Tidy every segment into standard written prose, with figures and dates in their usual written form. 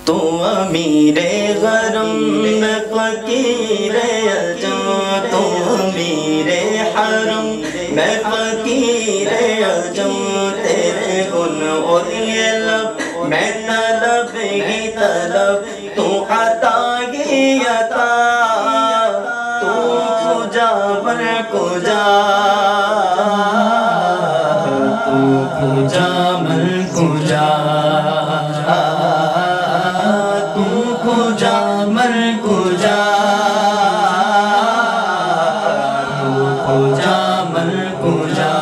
تو امیر غرم میں فقیر عجم، تو امیر حرم میں فقیر عجم، تیرے گن اور یہ لب میں طلب ہی طلب، تو عطا ہی عطا، تو کجا مر کجا، تو کجا مر کجا، تو کجا مر کجا، تو کجا مر کجا،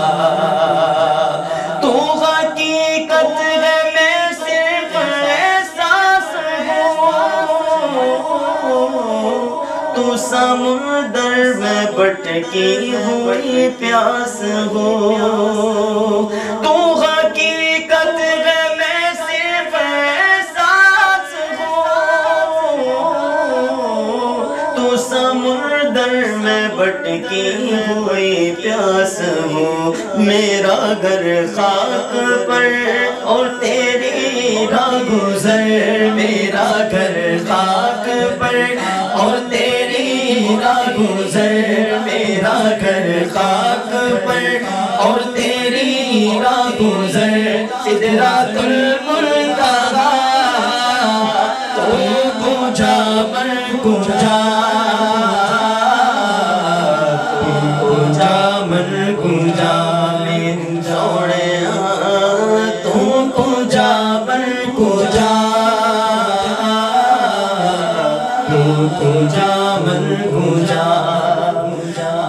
تو حقیقت ہے میں صرف احساس ہوں، تو سمندر میں بھٹکی ہوئی پیاس ہو، تو حقیقت ہے میں صرف احساس ہوں، تو سمندر میں بھٹکی ہوئی پیاس ہو، میرا گھر خاک پر اور تیری راہ گزر، میرا گھر خاک پر اور تیری راہ گزر، میرا گھر خاک پر اور تیری راہ گزر، سدرۃ المنتہا، تو کجا مر کجا، تو کجا مر کجا، میرے سوڑیا تو کجا مر کجا، تو کجا مر کجا،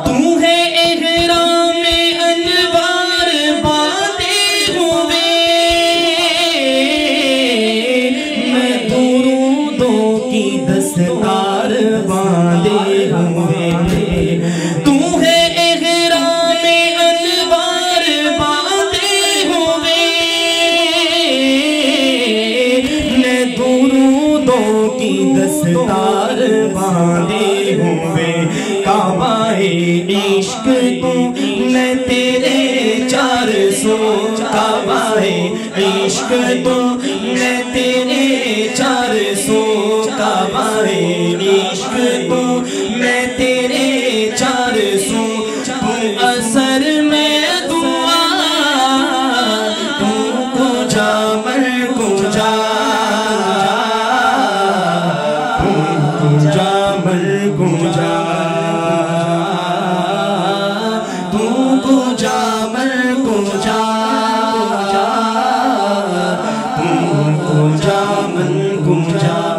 تو ہے احرام انوار باندھے ہوئے، میں درودوں کی دستار باندھے ہوئے، تو ہے احرام انوار باندھے ہوئے، میں درودوں کی دستار باندھے ہوئے، کعبہ عشق تو میں تیرے 400، کعبہ عشق تو میں تیرے 400، کعبہ عشق تو میں تیرے 400، تو اثر میں دعا، تو کجا مر کجا، تو کجا مر کجا، تو کجا مر کجا، تو کجا مر کجا۔